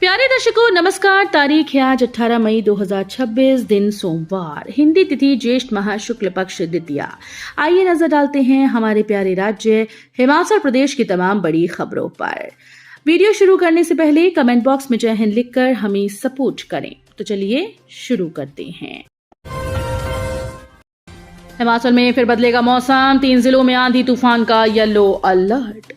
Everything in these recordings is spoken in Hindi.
प्यारे दर्शकों नमस्कार। तारीख है आज 18 मई 2026, दिन सोमवार, हिंदी तिथि ज्येष्ठ माह शुक्ल पक्ष द्वितीया। आइए नजर डालते हैं हमारे प्यारे राज्य हिमाचल प्रदेश की तमाम बड़ी खबरों पर। वीडियो शुरू करने से पहले कमेंट बॉक्स में जय हिंद लिखकर हमें सपोर्ट करें। तो चलिए शुरू करते हैं। हिमाचल में फिर बदलेगा मौसम, 3 जिलों में आंधी तूफान का येलो अलर्ट।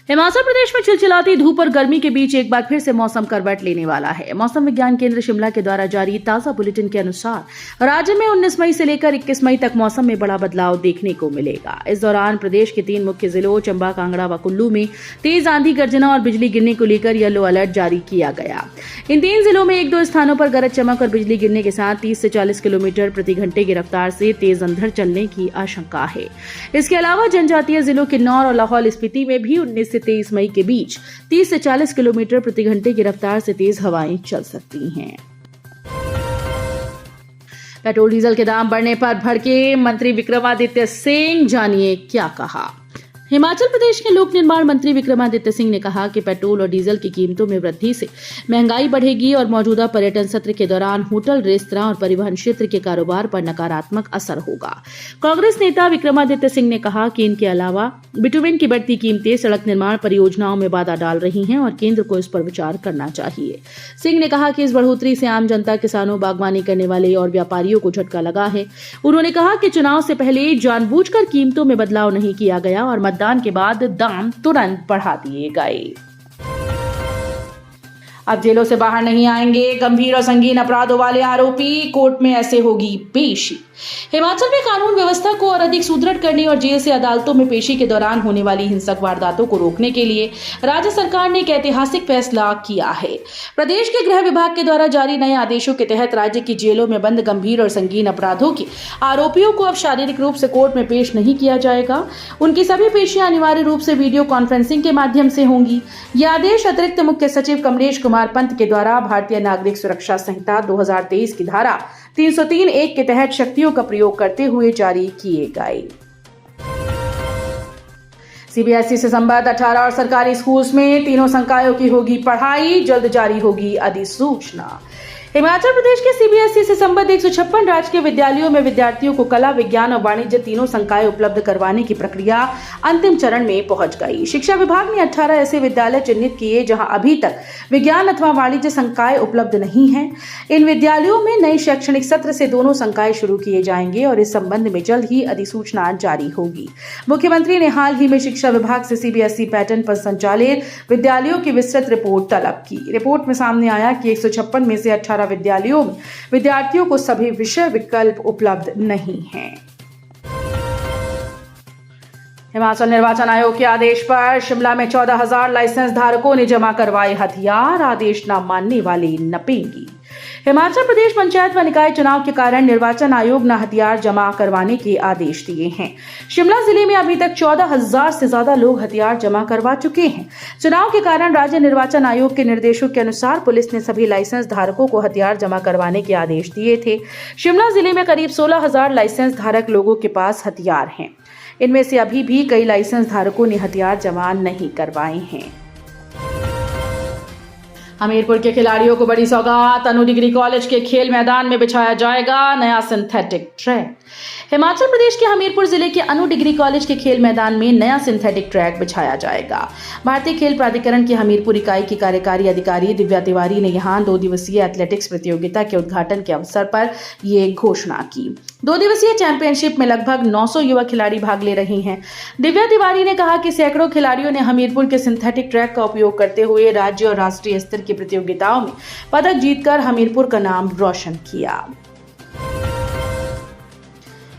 हिमाचल प्रदेश में चिलचिलाती धूप और गर्मी के बीच एक बार फिर से मौसम करवट लेने वाला है। मौसम विज्ञान केंद्र शिमला के द्वारा जारी ताजा बुलेटिन के अनुसार राज्य में 19 मई से लेकर 21 मई तक मौसम में बड़ा बदलाव देखने को मिलेगा। इस दौरान प्रदेश के 3 मुख्य जिलों चंबा, कांगड़ा व कुल्लू में तेज आंधी, गर्जना और बिजली गिरने को लेकर येलो अलर्ट जारी किया गया। इन 3 जिलों में 1-2 स्थानों पर गरज चमक और बिजली गिरने के साथ 30 से 40 किलोमीटर प्रति घंटे की रफ्तार से तेज अंधड़ चलने की आशंका है। इसके अलावा जनजातीय जिलों किन्नौर और लाहौल स्पीति में भी 19 से 23 मई के बीच 30 से 40 किलोमीटर प्रति घंटे की रफ्तार से तेज हवाएं चल सकती हैं। पेट्रोल डीजल के दाम बढ़ने पर भड़के मंत्री विक्रमादित्य सिंह, जानिए क्या कहा। हिमाचल प्रदेश के लोक निर्माण मंत्री विक्रमादित्य सिंह ने कहा कि पेट्रोल और डीजल की कीमतों में वृद्धि से महंगाई बढ़ेगी और मौजूदा पर्यटन सत्र के दौरान होटल, रेस्तरां और परिवहन क्षेत्र के कारोबार पर नकारात्मक असर होगा। कांग्रेस नेता विक्रमादित्य सिंह ने कहा कि इनके अलावा बिटुमेन की बढ़ती कीमतें सड़क निर्माण परियोजनाओं में बाधा डाल रही हैं और केंद्र को इस पर विचार करना चाहिए। सिंह ने कहा कि इस बढ़ोतरी से आम जनता, किसानों, बागवानी करने वाले और व्यापारियों को झटका लगा है। उन्होंने कहा कि चुनाव से पहले जानबूझकर कीमतों में बदलाव नहीं किया गया और मतदान के बाद दाम तुरंत बढ़ा दिए गए। अब जेलों से बाहर नहीं आएंगे गंभीर और संगीन अपराधों वाले आरोपी, कोर्ट में ऐसे होगी पेशी। हिमाचल में कानून व्यवस्था को और अधिक सुदृढ़ करने और जेल से अदालतों में पेशी के दौरान होने वाली हिंसक वारदातों को रोकने के लिए राज्य सरकार ने एक ऐतिहासिक फैसला किया है। प्रदेश के गृह विभाग के द्वारा जारी नए आदेशों के तहत राज्य की जेलों में बंद गंभीर और संगीन अपराधों के आरोपियों को अब शारीरिक रूप से कोर्ट में पेश नहीं किया जाएगा। उनकी सभी पेशियां अनिवार्य रूप से वीडियो कॉन्फ्रेंसिंग के माध्यम से होंगी। यह आदेश अतिरिक्त मुख्य सचिव कमलेश कुमार पंत के द्वारा भारतीय नागरिक सुरक्षा संहिता 2023 की धारा 303(1) के तहत शक्तियों का प्रयोग करते हुए जारी किए गए। सीबीएसई से संबद्ध 18 और सरकारी स्कूल्स में तीनों संकायों की होगी पढ़ाई, जल्द जारी होगी अधिसूचना। हिमाचल प्रदेश के सीबीएसई से संबद्ध 156 राजकीय विद्यालयों में विद्यार्थियों को कला, विज्ञान और वाणिज्य तीनों संकाय उपलब्ध करवाने की प्रक्रिया अंतिम चरण में पहुंच गई। शिक्षा विभाग ने 18 ऐसे विद्यालय चिन्हित किए जहां अभी तक विज्ञान अथवा वाणिज्य संकाय उपलब्ध नहीं है। इन विद्यालयों में नए शैक्षणिक सत्र से दोनों संकाय शुरू किए जाएंगे और इस संबंध में जल्द ही अधिसूचना जारी होगी। मुख्यमंत्री ने हाल ही में शिक्षा विभाग से सीबीएसई पैटर्न पर संचालित विद्यालयों की विस्तृत रिपोर्ट तलब की। रिपोर्ट में सामने आया कि 156 में से 18 विद्यालयों में विद्यार्थियों को सभी विषय विकल्प उपलब्ध नहीं हैं। हिमाचल निर्वाचन आयोग के आदेश पर शिमला में 14,000 लाइसेंस धारकों ने जमा करवाए हथियार, आदेश न मानने वाले नपेंगी। हिमाचल प्रदेश पंचायत व निकाय चुनाव के कारण निर्वाचन आयोग ने हथियार जमा करवाने के आदेश दिए हैं। शिमला जिले में अभी तक 14,000 से ज्यादा लोग हथियार जमा करवा चुके हैं। चुनाव के कारण राज्य निर्वाचन आयोग के निर्देशों के अनुसार पुलिस ने सभी लाइसेंस धारकों को हथियार जमा करवाने के आदेश दिए थे। शिमला जिले में करीब 16,000 लाइसेंस धारक लोगों के पास हथियार हैं। इनमें से अभी भी कई लाइसेंस धारकों ने हथियार जमा नहीं करवाए हैं। हमीरपुर के खिलाड़ियों को बड़ी सौगात, अनु डिग्री कॉलेज के खेल मैदान में बिछाया जाएगा नया सिंथेटिक ट्रैक। हिमाचल प्रदेश के हमीरपुर जिले के अनु डिग्री कॉलेज के खेल मैदान में नया सिंथेटिक ट्रैक बिछाया जाएगा। भारतीय खेल प्राधिकरण की हमीरपुर इकाई की कार्यकारी अधिकारी दिव्या तिवारी ने यहां 2 दिवसीय एथलेटिक्स प्रतियोगिता के उद्घाटन के अवसर पर ये घोषणा की। 2 दिवसीय चैंपियनशिप में लगभग 900 युवा खिलाड़ी भाग ले रहे हैं। दिव्या तिवारी ने कहा कि सैकड़ों खिलाड़ियों ने हमीरपुर के सिंथेटिक ट्रैक का उपयोग करते हुए राज्य और राष्ट्रीय स्तर की प्रतियोगिताओं में पदक जीतकर हमीरपुर का नाम रोशन किया।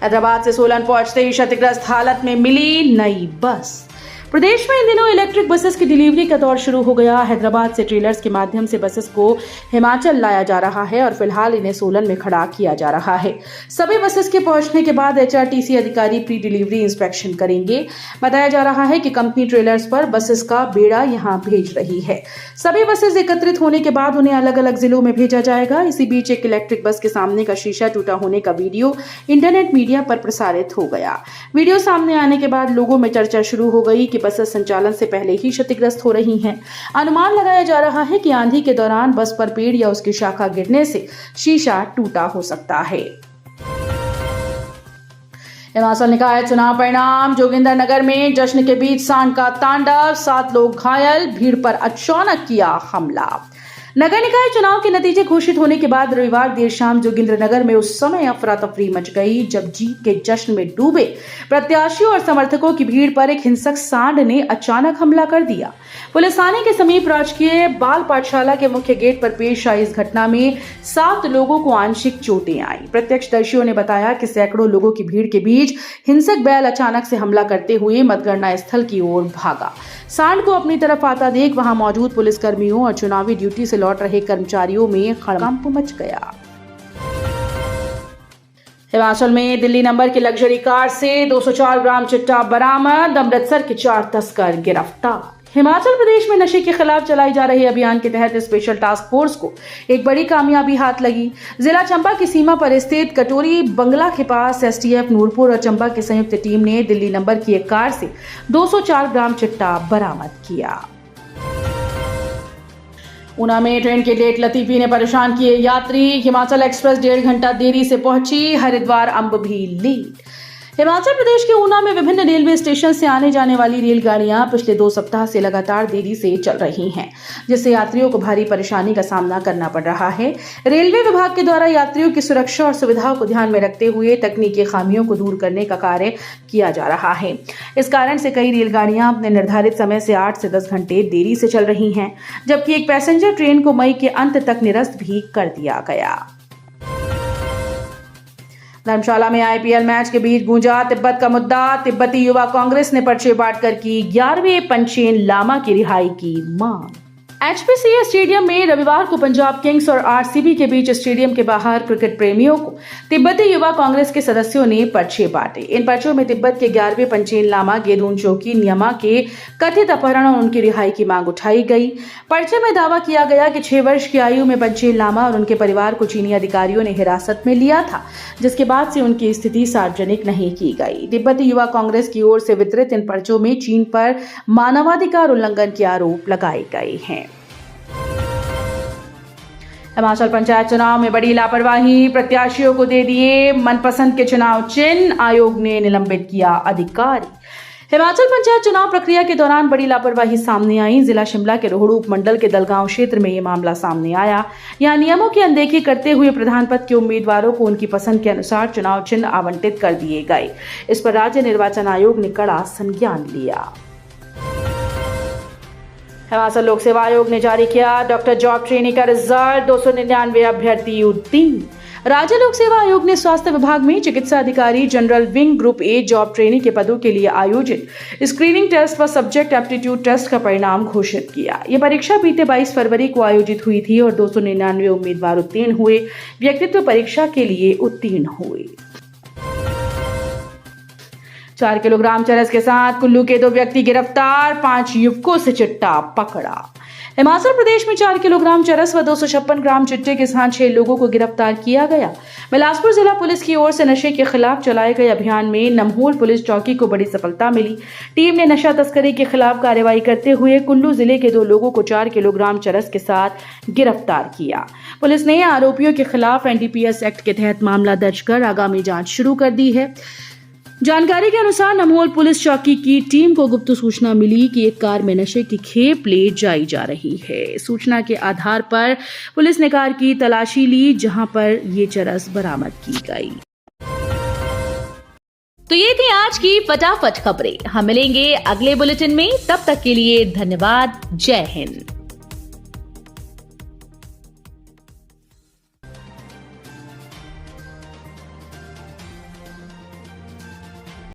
हैदराबाद से सोलन पहुंचते ही क्षतिग्रस्त हालत में मिली नई बस। प्रदेश में इन दिनों इलेक्ट्रिक बसेस की डिलीवरी का दौर शुरू हो गया। हैदराबाद से ट्रेलर्स के माध्यम से बसेस को हिमाचल लाया जा रहा है और फिलहाल इन्हें सोलन में खड़ा किया जा रहा है। सभी बसेस के पहुंचने के बाद एचआरटीसी अधिकारी प्री डिलीवरी इंस्पेक्शन करेंगे। बताया जा रहा है कि कंपनी ट्रेलर्स पर बसेस का बेड़ा यहां भेज रही है। सभी बसेस एकत्रित होने के बाद उन्हें अलग अलग जिलों में भेजा जाएगा। इसी बीच एक इलेक्ट्रिक बस के सामने का शीशा टूटा होने का वीडियो इंटरनेट मीडिया पर प्रसारित हो गया। वीडियो सामने आने के बाद लोगों में चर्चा शुरू हो गई कि की बसें संचालन से पहले ही क्षतिग्रस्त हो रही हैं। अनुमान लगाया जा रहा है कि आंधी के दौरान बस पर पेड़ या उसकी शाखा गिरने से शीशा टूटा हो सकता है। हिमाचल निकाय चुनाव परिणाम। जोगिंदरनगर में जश्न के बीच सांड का तांडव, 7 लोग घायल, भीड़ पर अचानक किया हमला। नगर निकाय चुनाव के नतीजे घोषित होने के बाद रविवार देर शाम जोगिंद्रनगर में उस समय अफरा तफरी मच गई जब जीत के जश्न में डूबे प्रत्याशियों और समर्थकों की भीड़ पर एक हिंसक सांड ने अचानक हमला कर दिया। पुलिस थाने के समीप राजकीय बाल पाठशाला के मुख्य गेट पर पेश आई इस घटना में 7 लोगों को आंशिक चोटें आई। प्रत्यक्षदर्शियों ने बताया कि सैकड़ों लोगों की भीड़ के बीच हिंसक बैल अचानक से हमला करते हुए मतगणना स्थल की ओर भागा। सांड को अपनी तरफ आता देख वहां मौजूद पुलिसकर्मियों और चुनावी ड्यूटी से लौट रहे कर्मचारियों में हड़कंप मच गया। हिमाचल में दिल्ली नंबर की लग्जरी कार से 204 ग्राम चिट्टा बरामद, अमृतसर के 4 तस्कर गिरफ्तार। हिमाचल प्रदेश में नशे के खिलाफ चलाई जा रही अभियान के तहत स्पेशल टास्क फोर्स को एक बड़ी कामयाबी हाथ लगी। जिला चंबा की सीमा पर स्थित कटोरी बंगला के पास एसटीएफ नूरपुर और चंबा की संयुक्त टीम ने दिल्ली नंबर की एक कार से 204 ग्राम चिट्टा बरामद किया। ऊना में ट्रेन के लेट लतीफी ने परेशान किए यात्री। हिमाचल एक्सप्रेस 1.5 घंटा देरी से पहुंची, हरिद्वार अंब भी लेट। हिमाचल प्रदेश के ऊना में विभिन्न रेलवे स्टेशन से आने जाने वाली रेलगाड़ियां पिछले 2 सप्ताह से लगातार देरी से चल रही हैं, जिससे यात्रियों को भारी परेशानी का सामना करना पड़ रहा है। रेलवे विभाग के द्वारा यात्रियों की सुरक्षा और सुविधाओं को ध्यान में रखते हुए तकनीकी खामियों को दूर करने का कार्य किया जा रहा है। इस कारण से कई रेलगाड़ियां अपने निर्धारित समय से 8 से 10 घंटे देरी से चल रही हैं, जबकि एक पैसेंजर ट्रेन को मई के अंत तक निरस्त भी कर दिया गया। धर्मशाला में आईपीएल मैच के बीच गूंजा तिब्बत का मुद्दा। तिब्बती युवा कांग्रेस ने पर्चे बांटकर की 11वें पंचेन लामा की रिहाई की मांग। एचपीसीए स्टेडियम में रविवार को पंजाब किंग्स और आरसीबी के बीच स्टेडियम के बाहर क्रिकेट प्रेमियों को तिब्बती युवा कांग्रेस के सदस्यों ने पर्चे बांटे। इन पर्चों में तिब्बत के 11वें पंचेन लामा गेदून चौकी न्यमा के कथित अपहरण और उनकी रिहाई की मांग उठाई गई। पर्चे में दावा किया गया कि 6 वर्ष की आयु में पंचेन लामा और उनके परिवार को चीनी अधिकारियों ने हिरासत में लिया था, जिसके बाद से उनकी स्थिति सार्वजनिक नहीं की गई। तिब्बती युवा कांग्रेस की ओर से वितरित इन पर्चों में चीन पर मानवाधिकार उल्लंघन के आरोप लगाए गए हैं। हिमाचल पंचायत चुनाव में बड़ी लापरवाही, प्रत्याशियों को दे दिए मनपसंद के चुनाव चिन्ह, आयोग ने निलंबित किया अधिकारी। हिमाचल पंचायत चुनाव प्रक्रिया के दौरान बड़ी लापरवाही सामने आई। जिला शिमला के रोहड़ू उपमंडल के दलगांव क्षेत्र में ये मामला सामने आया। यहां नियमों की अनदेखी करते हुए प्रधान पद के उम्मीदवारों को उनकी पसंद के अनुसार चुनाव चिन्ह आवंटित कर दिए गए। इस पर राज्य निर्वाचन आयोग ने कड़ा संज्ञान लिया। हिमाचल लोक सेवा आयोग ने जारी किया डॉक्टर जॉब ट्रेनिंग का रिजल्ट, 299 अभ्यर्थी उत्तीर्ण। राज्य लोक सेवा आयोग ने स्वास्थ्य विभाग में चिकित्सा अधिकारी general wing group A job training के पदों के लिए आयोजित स्क्रीनिंग टेस्ट व सब्जेक्ट एप्टीट्यूड टेस्ट का परिणाम घोषित किया। यह परीक्षा बीते 22 फरवरी को आयोजित हुई थी और 299 उम्मीदवार उत्तीर्ण हुए, व्यक्तित्व परीक्षा के लिए उत्तीर्ण हुए। 4 किलोग्राम चरस के साथ कुल्लू के 2 व्यक्ति गिरफ्तार, 5 युवकों से चिट्टा पकड़ा। हिमाचल प्रदेश में 4 किलोग्राम चरस व 256 ग्राम चिट्टे के साथ 6 लोगों को गिरफ्तार किया गया। बिलासपुर जिला पुलिस की ओर से नशे के खिलाफ चलाए गए अभियान में नमहोल पुलिस चौकी को बड़ी सफलता मिली। टीम ने नशा तस्करी के खिलाफ कार्रवाई करते हुए कुल्लू जिले के 2 लोगों को 4 किलोग्राम चरस के साथ गिरफ्तार किया। पुलिस ने आरोपियों के खिलाफ एनडीपीएस एक्ट के तहत मामला दर्ज कर आगामी जांच शुरू कर दी है। जानकारी के अनुसार नमहोल पुलिस चौकी की टीम को गुप्त सूचना मिली कि एक कार में नशे की खेप ले जाई जा रही है। सूचना के आधार पर पुलिस ने कार की तलाशी ली, जहां पर ये चरस बरामद की गई। तो ये थी आज की फटाफट खबरें। हम मिलेंगे अगले बुलेटिन में, तब तक के लिए धन्यवाद। जय हिंद।